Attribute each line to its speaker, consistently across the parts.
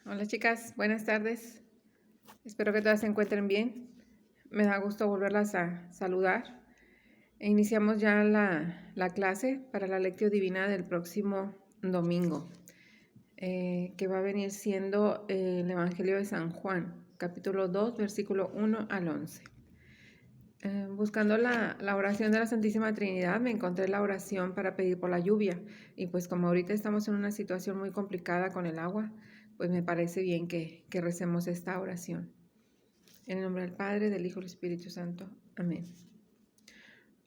Speaker 1: Hola chicas, buenas tardes. Espero que todas se encuentren bien. Me da gusto volverlas a saludar. Iniciamos ya la clase para la lectio divina del próximo domingo, que va a venir siendo el Evangelio de San Juan, capítulo 2, versículo 1 al 11. Buscando la oración de la Santísima Trinidad, me encontré la oración para pedir por la lluvia. Y pues como ahorita estamos en una situación muy complicada con el agua, pues me parece bien que recemos esta oración. En el nombre del Padre, del Hijo y del Espíritu Santo. Amén.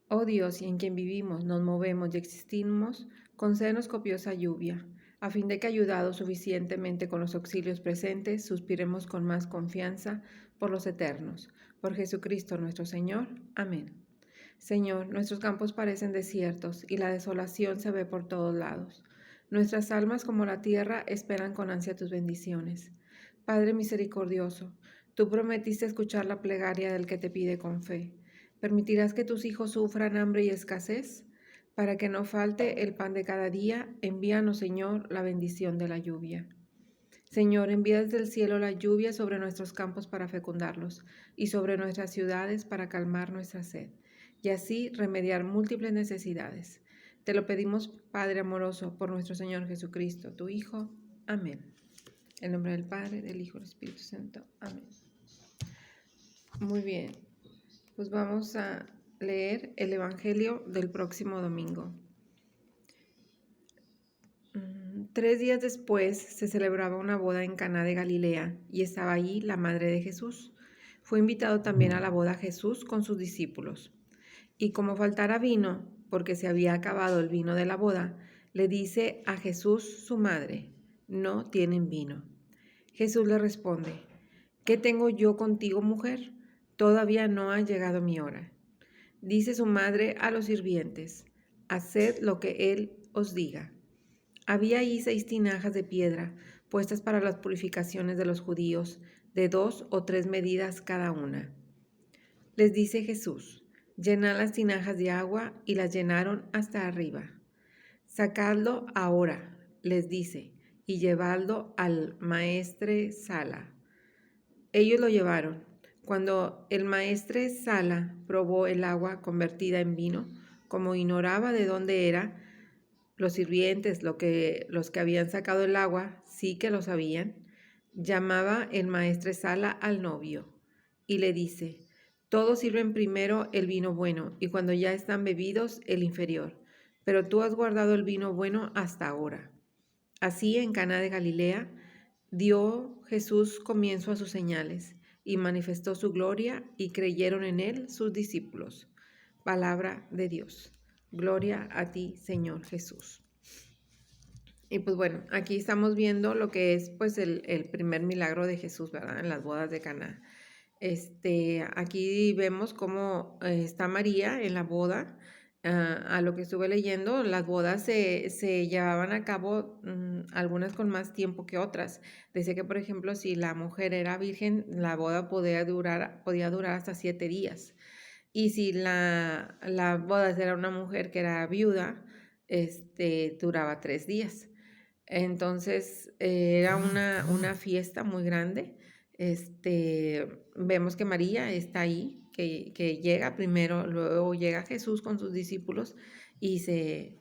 Speaker 1: Oh Dios, y en quien vivimos, nos movemos y existimos, concédenos copiosa lluvia, a fin de que, ayudados suficientemente con los auxilios presentes, suspiremos con más confianza por los eternos. Por Jesucristo nuestro Señor. Amén. Señor, nuestros campos parecen desiertos y la desolación se ve por todos lados. Nuestras almas, como la tierra, esperan con ansia tus bendiciones. Padre misericordioso, tú prometiste escuchar la plegaria del que te pide con fe. ¿Permitirás que tus hijos sufran hambre y escasez? Para que no falte el pan de cada día, envíanos, Señor, la bendición de la lluvia. Señor, envía desde el cielo la lluvia sobre nuestros campos para fecundarlos y sobre nuestras ciudades para calmar nuestra sed, y así remediar múltiples necesidades. Te lo pedimos, Padre amoroso, por nuestro Señor Jesucristo, tu Hijo. Amén. En nombre del Padre, del Hijo y del Espíritu Santo. Amén. Muy bien, pues vamos a leer el Evangelio del próximo domingo. 3 días después se celebraba una boda en Caná de Galilea y estaba allí la madre de Jesús. Fue invitado también a la boda Jesús con sus discípulos. Y como faltara vino, porque se había acabado el vino de la boda, le dice a Jesús su madre: no tienen vino. Jesús le responde: ¿qué tengo yo contigo, mujer? Todavía no ha llegado mi hora. Dice su madre a los sirvientes: haced lo que él os diga. Había allí 6 tinajas de piedra, puestas para las purificaciones de los judíos, de 2 o 3 medidas cada una. Les dice Jesús: llenad las tinajas de agua, y las llenaron hasta arriba. Sacadlo ahora, les dice, y llevadlo al maestre Sala. Ellos lo llevaron. Cuando el maestre Sala probó el agua convertida en vino, como ignoraba de dónde era, los sirvientes, los que habían sacado el agua, sí que lo sabían, llamaba el maestre Sala al novio y le dice: todos sirven primero el vino bueno, y cuando ya están bebidos, el inferior, pero tú has guardado el vino bueno hasta ahora. Así, en Caná de Galilea dio Jesús comienzo a sus señales y manifestó su gloria, y creyeron en él sus discípulos. Palabra de Dios. Gloria a ti, Señor Jesús. Y pues bueno, aquí estamos viendo lo que es pues el primer milagro de Jesús, ¿verdad? En las bodas de Caná. Aquí vemos cómo está María en la boda. A lo que estuve leyendo, las bodas se llevaban a cabo, algunas con más tiempo que otras. Dice que, por ejemplo, si la mujer era virgen, la boda podía durar hasta 7 días. Y si la boda era una mujer que era viuda, duraba 3 días. Entonces era una fiesta muy grande. Vemos que María está ahí, que llega primero, luego llega Jesús con sus discípulos y se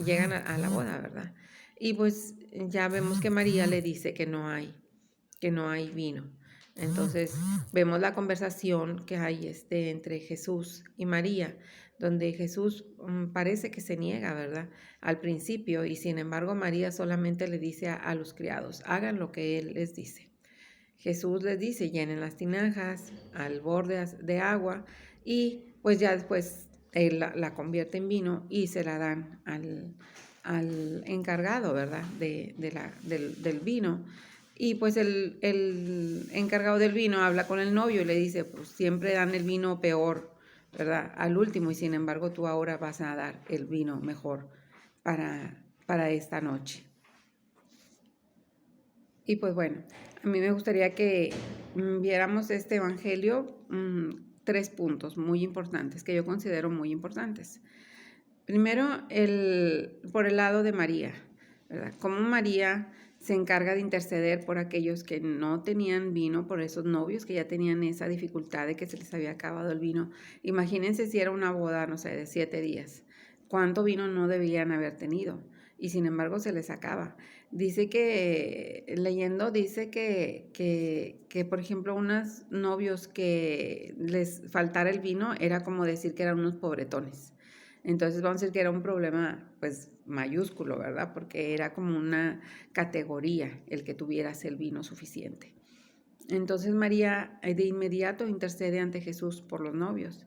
Speaker 1: llegan a la boda, ¿verdad? Y pues ya vemos que María le dice que no hay vino. Entonces vemos la conversación que hay entre Jesús y María, donde Jesús parece que se niega, ¿verdad? Al principio, y sin embargo María solamente le dice a los criados: hagan lo que él les dice. Jesús les dice: llenen las tinajas al borde de agua, y pues ya después él la convierte en vino y se la dan al encargado, ¿verdad? Del vino. Y pues el encargado del vino habla con el novio y le dice: pues siempre dan el vino peor, ¿verdad? Al último, y sin embargo tú ahora vas a dar el vino mejor para esta noche. Y pues bueno, a mí me gustaría que viéramos este evangelio, 3 puntos muy importantes, que yo considero muy importantes. Primero, por el lado de María, ¿verdad? Cómo María se encarga de interceder por aquellos que no tenían vino, por esos novios que ya tenían esa dificultad de que se les había acabado el vino. Imagínense si era una boda, no sé, de 7 días. ¿Cuánto vino no debían haber tenido? Y sin embargo se les acaba. Dice que, leyendo, dice que por ejemplo, unos novios que les faltara el vino era como decir que eran unos pobretones. Entonces vamos a decir que era un problema pues mayúsculo, ¿verdad? Porque era como una categoría el que tuvieras el vino suficiente. Entonces María de inmediato intercede ante Jesús por los novios.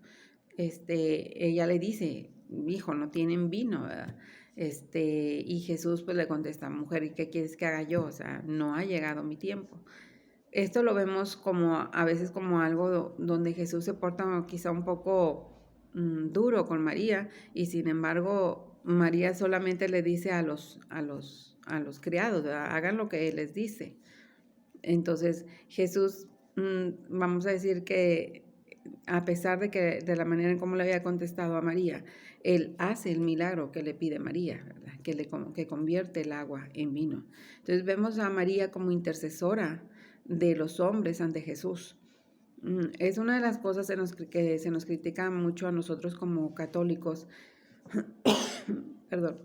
Speaker 1: Ella le dice, hijo, no tienen vino, ¿verdad? Y Jesús pues le contesta, mujer, ¿y qué quieres que haga yo? O sea, no ha llegado mi tiempo. Esto lo vemos como a veces como algo donde Jesús se porta quizá un poco duro con María, y sin embargo María solamente le dice a los criados, ¿verdad? Hagan lo que Él les dice. Entonces Jesús, vamos a decir que a pesar de que de la manera en cómo le había contestado a María, Él hace el milagro que le pide María, ¿verdad? Que convierte el agua en vino. Entonces vemos a María como intercesora de los hombres ante Jesús. Es una de las cosas que se nos critica mucho a nosotros como católicos, perdón,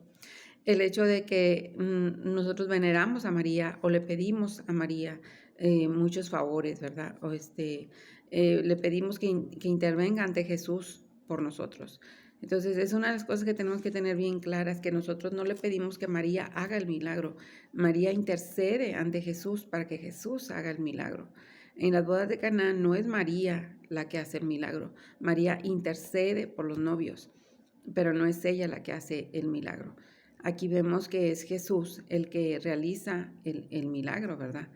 Speaker 1: el hecho de que nosotros veneramos a María o le pedimos a María muchos favores, ¿verdad? O le pedimos que intervenga ante Jesús por nosotros. Entonces es una de las cosas que tenemos que tener bien claras, que nosotros no le pedimos que María haga el milagro. María intercede ante Jesús para que Jesús haga el milagro. En las bodas de Caná no es María la que hace el milagro. María intercede por los novios, pero no es ella la que hace el milagro. Aquí vemos que es Jesús el que realiza el milagro, ¿verdad?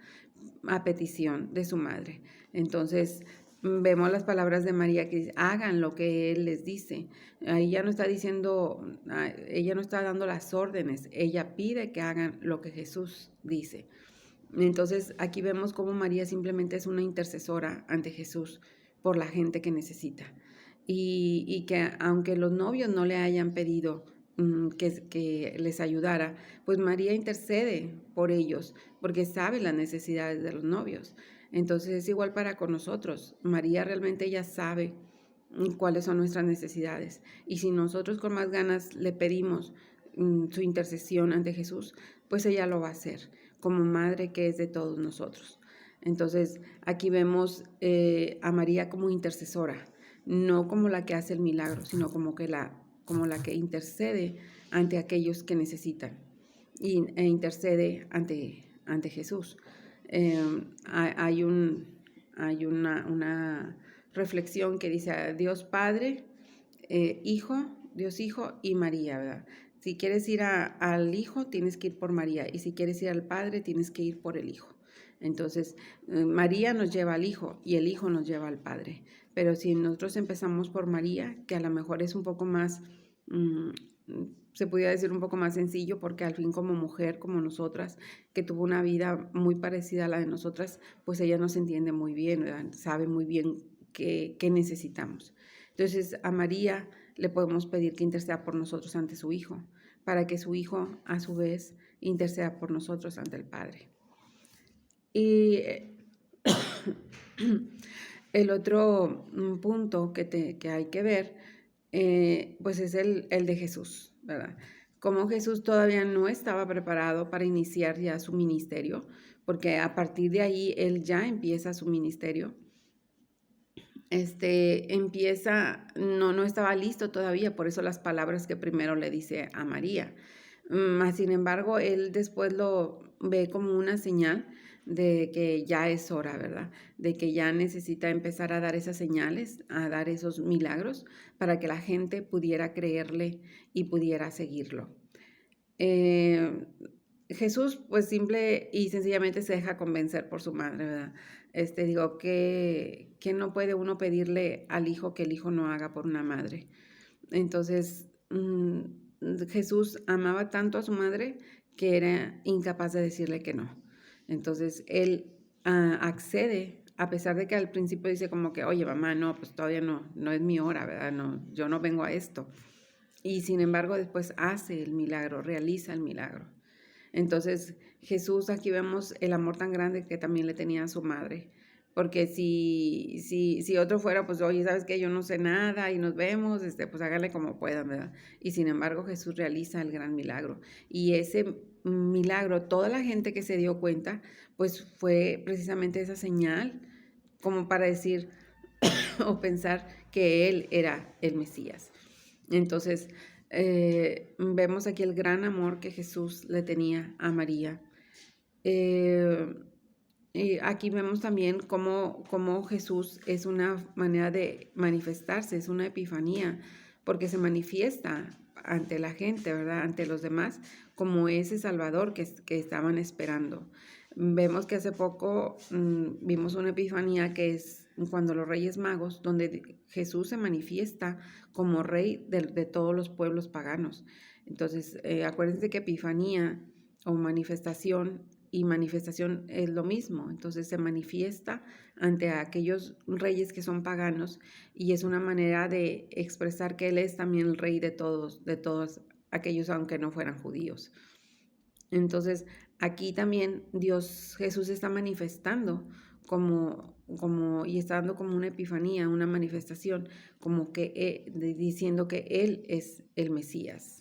Speaker 1: A petición de su madre. Entonces, vemos las palabras de María que dice, hagan lo que Él les dice. Ahí ya no está diciendo, ella no está dando las órdenes, ella pide que hagan lo que Jesús dice. Entonces, aquí vemos cómo María simplemente es una intercesora ante Jesús por la gente que necesita. Y que aunque los novios no le hayan pedido que les ayudara, pues María intercede por ellos, porque sabe las necesidades de los novios. Entonces es igual para con nosotros. María realmente ella sabe cuáles son nuestras necesidades. Y si nosotros con más ganas le pedimos su intercesión ante Jesús, pues ella lo va a hacer, como madre que es de todos nosotros. Entonces aquí vemos a María como intercesora, no como la que hace el milagro, sino como la que intercede ante aquellos que necesitan e intercede ante Jesús. Hay una reflexión que dice Dios Padre, Dios Hijo y María, ¿verdad? Si quieres ir al Hijo, tienes que ir por María, y si quieres ir al Padre, tienes que ir por el Hijo. Entonces, María nos lleva al Hijo y el Hijo nos lleva al Padre. Pero si nosotros empezamos por María, que a lo mejor es un poco más, se podría decir un poco más sencillo, porque al fin como mujer, como nosotras, que tuvo una vida muy parecida a la de nosotras, pues ella nos entiende muy bien, ¿verdad? Sabe muy bien qué necesitamos. Entonces a María le podemos pedir que interceda por nosotros ante su Hijo, para que su Hijo a su vez interceda por nosotros ante el Padre. Y el otro punto que hay que ver, pues es el de Jesús, ¿verdad? Como Jesús todavía no estaba preparado para iniciar ya su ministerio, porque a partir de ahí él ya empieza su ministerio. No estaba listo todavía, por eso las palabras que primero le dice a María. Sin embargo, él después lo ve como una señal de que ya es hora, ¿verdad? De que ya necesita empezar a dar esas señales, a dar esos milagros para que la gente pudiera creerle y pudiera seguirlo. Jesús, pues simple y sencillamente se deja convencer por su madre, ¿verdad? Digo, que no puede uno pedirle al hijo que el hijo no haga por una madre. Entonces, Jesús amaba tanto a su madre que era incapaz de decirle que no. Entonces, él accede, a pesar de que al principio dice como que, oye, mamá, no, pues todavía no es mi hora, ¿verdad? No, yo no vengo a esto. Y sin embargo, después hace el milagro, realiza el milagro. Entonces, Jesús, aquí vemos el amor tan grande que también le tenía a su madre. Porque si otro fuera, pues, oye, ¿sabes qué? Yo no sé nada y nos vemos, pues háganle como puedan, ¿verdad? Y sin embargo, Jesús realiza el gran milagro. Y ese milagro, toda la gente que se dio cuenta, pues fue precisamente esa señal como para decir o pensar que él era el Mesías. Entonces, vemos aquí el gran amor que Jesús le tenía a María. Y aquí vemos también cómo Jesús es una manera de manifestarse, es una epifanía, porque se manifiesta ante la gente, ¿verdad? Ante los demás, como ese Salvador que estaban esperando. Vemos que hace poco vimos una epifanía que es cuando los Reyes Magos, donde Jesús se manifiesta como rey de todos los pueblos paganos. Entonces, acuérdense que epifanía o manifestación y manifestación es lo mismo. Entonces se manifiesta ante aquellos reyes que son paganos y es una manera de expresar que Él es también el rey de todos aquellos aunque no fueran judíos. Entonces aquí también Jesús está manifestando y está dando como una epifanía, una manifestación, como que diciendo que Él es el Mesías.